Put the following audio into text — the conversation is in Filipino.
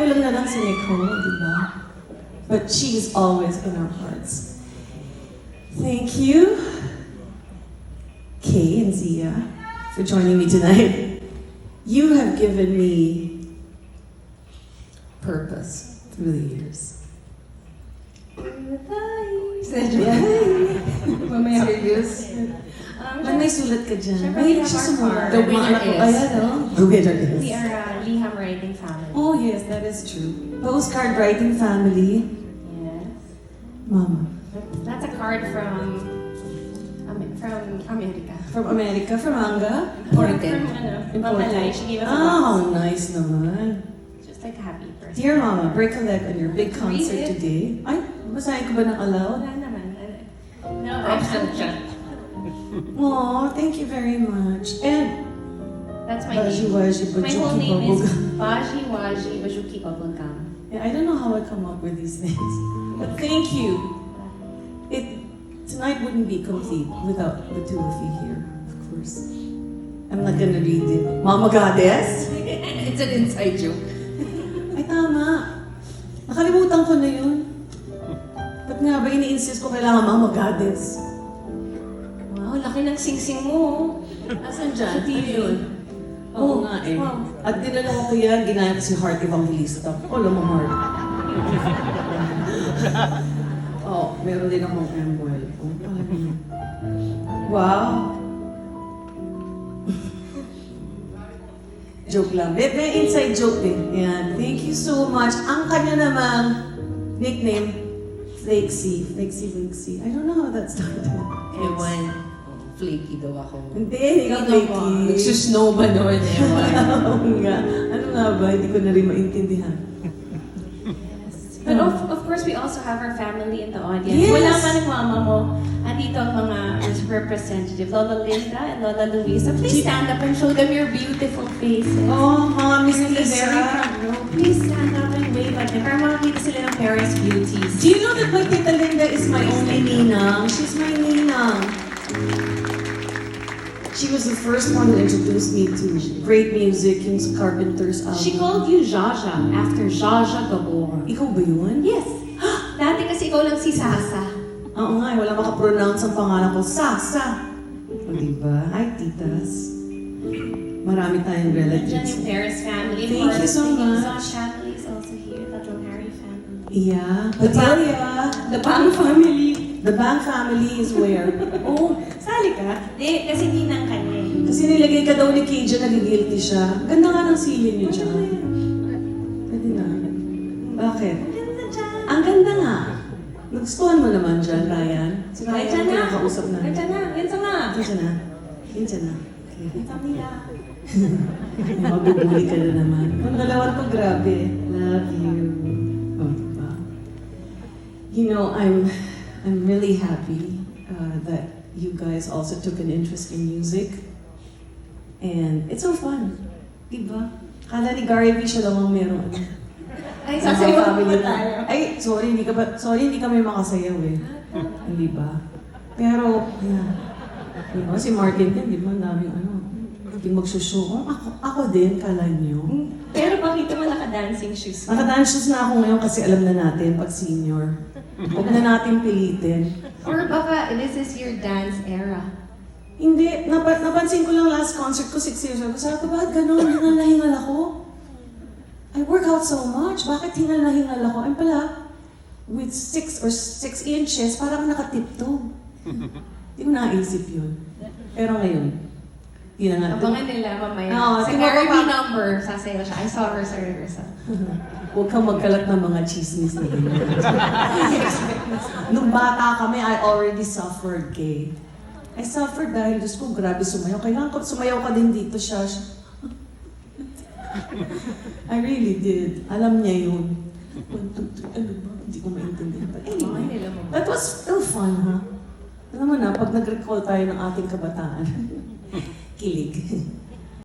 kulang na lang si Nicole, di ba? But she's always in our hearts. Thank you, Kay and Zia, for joining me tonight. You have given me purpose through the years. Mamaya. Serious? Ba't may sulat ka dyan? Siyempre, Mahilig we siya have sa our mga card. The winner mga- is. Ayan, no? The winner is. We are a Liham writing family. Oh yes, that is true. Postcard writing family. Yes. Mama. That's a card from America. From America, from Anga. Important. From Mamalay. She gave us a Ah, box. how nice naman. Just like a happy person. Dear Mama, break a leg on your big concert Read it. today. Ay, basahin ko ba ng aloud? Wala naman. No, Absent siya. Aw, thank you very much. And, That's my Baji name. Waji My whole Bajuki name is Babugam. Baji Waji Bajuki Bubblegum. Yeah, I don't know how I come up with these things. But thank you. Tonight wouldn't be complete without the two of you here, of course. I'm not gonna read it. Mama Goddess? It's an inside joke. Ay, tama. Nakalimutan ko na yun. Ba't nga ba ini-insist ko kailangan Mama Goddess? Wow, laki ng sing-sing mo. Asan dyan? Sa TV. Ano yun? Oo nga eh. Wow. At dinalawa ko yan, ginaya ko si Heart Evangelista. Alam mo, Heart. Oh, meron din akong MWell. Oh, talagang- wow. Joke lang. May inside joke din. Yan. Thank you so much. Ang kanya namang nickname, Flakesy. Flakesy. I don't know how that started. Ewan. Flaky daw ako. Hindi ka flaky. Nagsusnow ba noon? Ewan. Oo nga. Ano nga ba? Hindi ko na rin maintindihan. But of course, we also have our family in the audience. Yes. Wala man ang mama mo. Andito ang mga as representative, Lola Linda and Lola Luisa. Please stand up and show them your beautiful faces. Oh, mga Miss Very Lizera. proud. Please stand up and wave at them. Para makakita sila ng Paris beauties. Do you know that my Tita Linda is my only ninang? She's my ninang. She was the first one who introduced me to great music, yung Carpenter's album. She called you Jaja after Jaja Gabor. Ikaw ba yun? Yes. Dati kasi ikaw lang si Sasa. Oo nga, wala makapronounce ang pangalan ko. Sasa. O diba? Hi, titas. Marami tayong Nandiyan relatives. yung Paris family. Thank you so much. Zon family is also here. Tatlong Harry family. Yeah. Padelia. The Bang family. The Bang family is where? Oh, sali ka? Di, kasi ninang ka niya eh. Kasi nilagay ka daw ni Keija, nagigilty siya. Ganda nga ng silin niyo dyan. Pwede na. Bakit? Ganda dyan. Ang ganda nga. Nagustuhan mo naman dyan, Ryan. Si Ryan Nandiyan ang na. kinakausap na. Nandiyan na. Ganito na. Diyan na. Diyan na. Okay. Ganito nila. Mabubuli ka na naman. Ang dalawa to, grabe. Love you. Oh, diba? You know, I'm really happy that you guys also took an interest in music. And it's so fun. Diba? Kala ni Gary V siya lang ang meron. Ay, Sa sasayaw family pa tayo. Ay, sorry, hindi kami makasayaw eh. Hindi ba? Pero, yeah. Diba, si Martin din, di ba, daming yung magsushow. Ako din, kala niyo. Pero bakit mo naka-dancing shoes? Nakadance shoes na ako ngayon kasi alam na natin pag senior. Huwag na natin pilitin. Or baka this is your dance era? Hindi, napansin ko lang last concert ko 6 years ago. Sabi ko, bakit ganun? Hingal na hingal ako. I work out so much. Bakit hingal na hingal ako? Ay pala, with 6 inches, parang nakatiptoe. Hindi ko naisip yun. Pero ngayon, yun na nga. Abangan nila mamaya. Oo, Sa tingnan ko Gary B pa- number, sasayaw siya. I saw her sa rehearsal. Huwag kang magkalat ng mga chismis na ganyan. Nung bata kami, I already suffered, Kay. I suffered dahil, Diyos ko, grabe sumayaw. Kailangan ko sumayaw ka din dito, siya. I really did. Alam niya yun. 1, 2, 3, ano ba? Hindi ko maintindihan. But Abangan anyway, nila mamaya. that was still fun, ha? Alam mo na, pag nag-recall tayo ng ating kabataan, kilig.